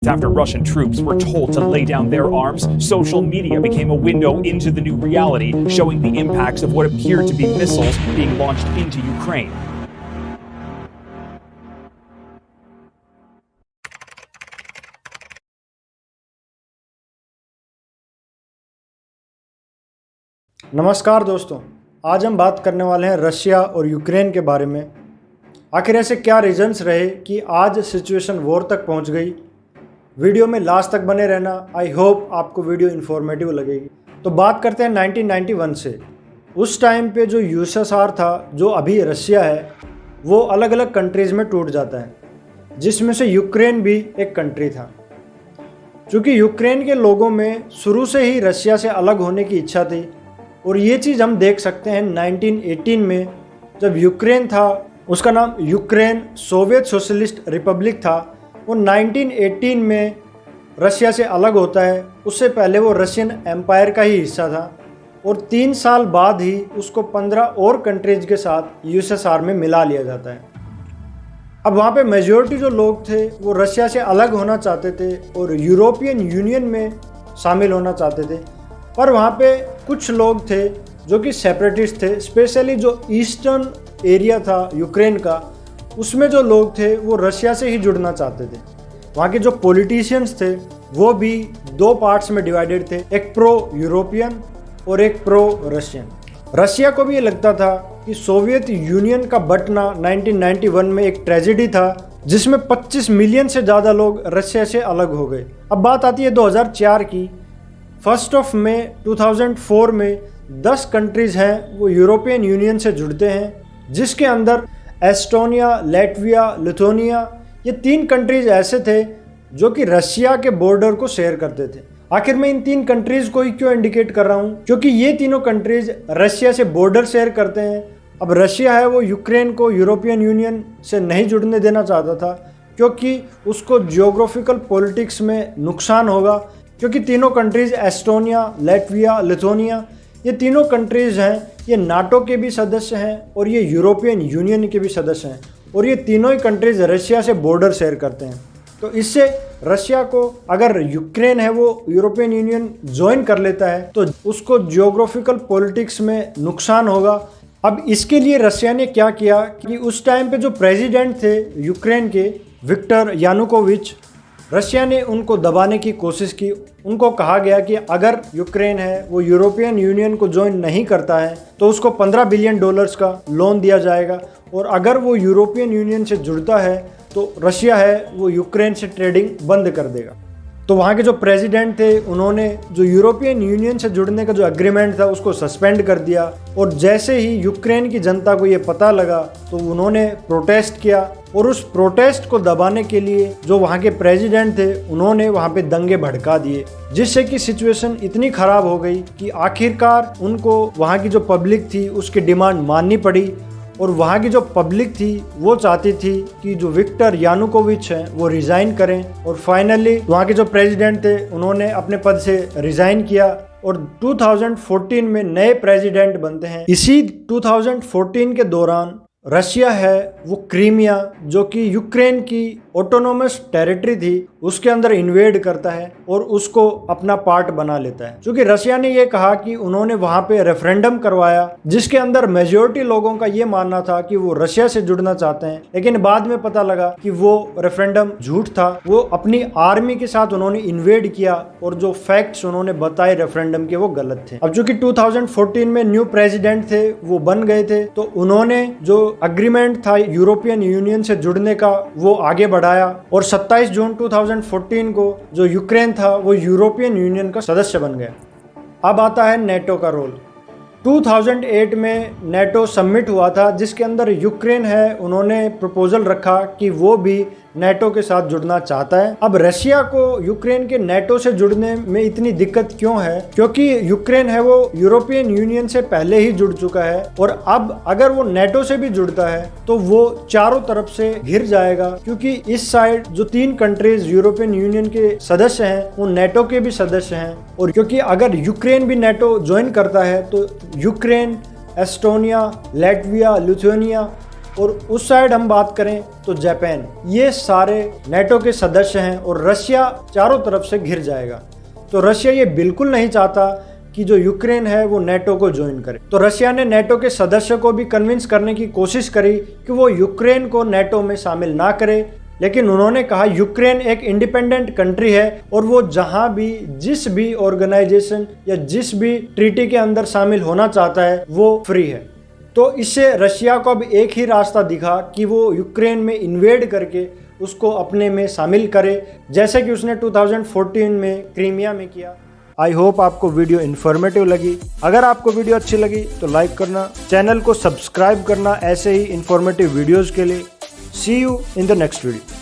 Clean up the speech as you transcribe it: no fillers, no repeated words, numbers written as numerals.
After Russian troops were told to lay down their arms, social media became a window into the new reality, showing the impacts of what appeared to be missiles being launched into Ukraine. नमस्कार दोस्तों, आज हम बात करने वाले हैं Russia और Ukraine के बारे में। आखिर ऐसे क्या रीजंस रहे कि आज सिचुएशन वॉर तक पहुंच गई। वीडियो में लास्ट तक बने रहना। आई होप आपको वीडियो इन्फॉर्मेटिव लगेगी। तो बात करते हैं 1991 से। उस टाइम पे जो यूएसएसआर था, जो अभी रशिया है, वो अलग अलग कंट्रीज़ में टूट जाता है, जिसमें से यूक्रेन भी एक कंट्री था। क्योंकि यूक्रेन के लोगों में शुरू से ही रशिया से अलग होने की इच्छा थी, और ये चीज़ हम देख सकते हैं 1918 में, जब यूक्रेन था, उसका नाम यूक्रेन सोवियत सोशलिस्ट रिपब्लिक था। वो 1918 में रशिया से अलग होता है। उससे पहले वो रशियन एम्पायर का ही हिस्सा था, और 3 साल बाद ही उसको 15 और कंट्रीज के साथ यूएसएसआर में मिला लिया जाता है। अब वहाँ पे मेजॉरिटी जो लोग थे वो रशिया से अलग होना चाहते थे और यूरोपियन यूनियन में शामिल होना चाहते थे। पर वहाँ पे कुछ लोग थे जो कि सेपरेटिस्ट थे, स्पेशली जो ईस्टर्न एरिया था यूक्रेन का, उसमें जो लोग थे वो रशिया से ही जुड़ना चाहते थे। वहाँ के जो पॉलिटिशियंस थे वो भी 2 पार्ट्स में डिवाइडेड थे, एक प्रो यूरोपियन और एक प्रो रशियन। रशिया को भी ये लगता था कि सोवियत यूनियन का बंटना 1991 में एक ट्रेजेडी था, जिसमें 25 मिलियन से ज़्यादा लोग रशिया से अलग हो गए। अब बात आती है 2004 की। 1 मई 2004 में 10 कंट्रीज़ हैं वो यूरोपियन यूनियन से जुड़ते हैं, जिसके अंदर एस्टोनिया, लैटविया, लिथुआनिया, ये 3 कंट्रीज़ ऐसे थे जो कि रशिया के बॉर्डर को शेयर करते थे। आखिर मैं इन 3 कंट्रीज़ को ही क्यों इंडिकेट कर रहा हूँ, क्योंकि ये तीनों कंट्रीज़ रशिया से बॉर्डर शेयर करते हैं। अब रशिया है वो यूक्रेन को यूरोपियन यूनियन से नहीं जुड़ने देना चाहता था, क्योंकि उसको जियोग्राफिकल पॉलिटिक्स में नुकसान होगा, क्योंकि तीनों कंट्रीज़ एस्टोनिया, लैटविया, लिथुआनिया, ये तीनों कंट्रीज़ हैं, ये नाटो के भी सदस्य हैं और ये यूरोपियन यूनियन के भी सदस्य हैं, और ये तीनों ही कंट्रीज़ रशिया से बॉर्डर शेयर करते हैं। तो इससे रशिया को, अगर यूक्रेन है वो यूरोपियन यूनियन ज्वाइन कर लेता है, तो उसको जियोग्राफिकल पॉलिटिक्स में नुकसान होगा। अब इसके लिए रशिया ने क्या किया कि उस टाइम पे जो प्रेसिडेंट थे यूक्रेन के, विक्टर यानुकोविच, रशिया ने उनको दबाने की कोशिश की। उनको कहा गया कि अगर यूक्रेन है वो यूरोपियन यूनियन को ज्वाइन नहीं करता है तो उसको $15 बिलियन का लोन दिया जाएगा, और अगर वो यूरोपियन यूनियन से जुड़ता है तो रशिया है वो यूक्रेन से ट्रेडिंग बंद कर देगा। तो वहाँ के जो प्रेसिडेंट थे, उन्होंने जो यूरोपियन यूनियन से जुड़ने का जो एग्रीमेंट था उसको सस्पेंड कर दिया। और जैसे ही यूक्रेन की जनता को ये पता लगा तो उन्होंने प्रोटेस्ट किया, और उस प्रोटेस्ट को दबाने के लिए जो वहाँ के प्रेसिडेंट थे उन्होंने वहाँ पे दंगे भड़का दिए, जिससे कि सिचुएशन इतनी ख़राब हो गई कि आखिरकार उनको वहाँ की जो पब्लिक थी उसकी डिमांड माननी पड़ी। और वहाँ की जो पब्लिक थी वो चाहती थी कि जो विक्टर यानुकोविच हैं वो रिज़ाइन करें, और फाइनली वहाँ के जो प्रेसिडेंट थे उन्होंने अपने पद से रिज़ाइन किया, और 2014 में नए प्रेसिडेंट बनते हैं। इसी 2014 के दौरान रशिया है वो क्रीमिया, जो कि यूक्रेन की ऑटोनोमस टेरिटरी थी, उसके अंदर इन्वेड करता है और उसको अपना पार्ट बना लेता है। क्योंकि रशिया ने ये कहा कि उन्होंने वहाँ पे रेफरेंडम करवाया, जिसके अंदर मेजॉरिटी लोगों का ये मानना था कि वो रशिया से जुड़ना चाहते हैं, लेकिन बाद में पता लगा कि वो रेफरेंडम झूठ था। वो अपनी आर्मी के साथ उन्होंने इन्वेड किया, और जो फैक्ट्स उन्होंने बताए रेफरेंडम के वो गलत थे। अब चूंकि 2014 में न्यू प्रेसिडेंट थे, वो बन गए थे, तो उन्होंने जो एग्रीमेंट था यूरोपियन यूनियन से जुड़ने का वो आगे बढ़ाया, और 27 जून 2014 को जो यूक्रेन था वो यूरोपियन यूनियन का सदस्य बन गया। अब आता है नेटो का रोल। 2008 में नेटो समिट हुआ था, जिसके अंदर यूक्रेन है उन्होंने प्रपोजल रखा कि वो भी नेटो के साथ जुड़ना चाहता है। अब रशिया को यूक्रेन के नेटो से जुड़ने में इतनी दिक्कत क्यों है, क्योंकि यूक्रेन है वो यूरोपियन यूनियन से पहले ही जुड़ चुका है, और अब अगर वो नेटो से भी जुड़ता है तो वो चारों तरफ से घिर जाएगा, क्योंकि इस साइड जो 3 कंट्रीज यूरोपियन यूनियन के सदस्य हैं वो नेटो के भी सदस्य हैं, और क्योंकि अगर यूक्रेन भी नेटो ज्वाइन करता है तो यूक्रेन, एस्टोनिया, लैटविया, लिथुआनिया और उस साइड हम बात करें तो जापान, ये सारे नेटो के सदस्य हैं और रशिया चारों तरफ से घिर जाएगा। तो रशिया ये बिल्कुल नहीं चाहता कि जो यूक्रेन है वो नेटो को ज्वाइन करे। तो रशिया ने नेटो के सदस्य को भी कन्विंस करने की कोशिश करी कि वो यूक्रेन को नेटो में शामिल ना करे, लेकिन उन्होंने कहा यूक्रेन एक इंडिपेंडेंट कंट्री है और वो जहां भी जिस भी ऑर्गेनाइजेशन या जिस भी ट्रीटी के अंदर शामिल होना चाहता है वो फ्री है। तो इससे रशिया को अब एक ही रास्ता दिखा कि वो यूक्रेन में इन्वेड करके उसको अपने में शामिल करे, जैसे कि उसने 2014 में क्रीमिया में किया। आई होप आपको वीडियो इन्फॉर्मेटिव लगी। अगर आपको वीडियो अच्छी लगी तो लाइक करना, चैनल को सब्सक्राइब करना ऐसे ही इन्फॉर्मेटिव वीडियोज़ के लिए। See you in the next video.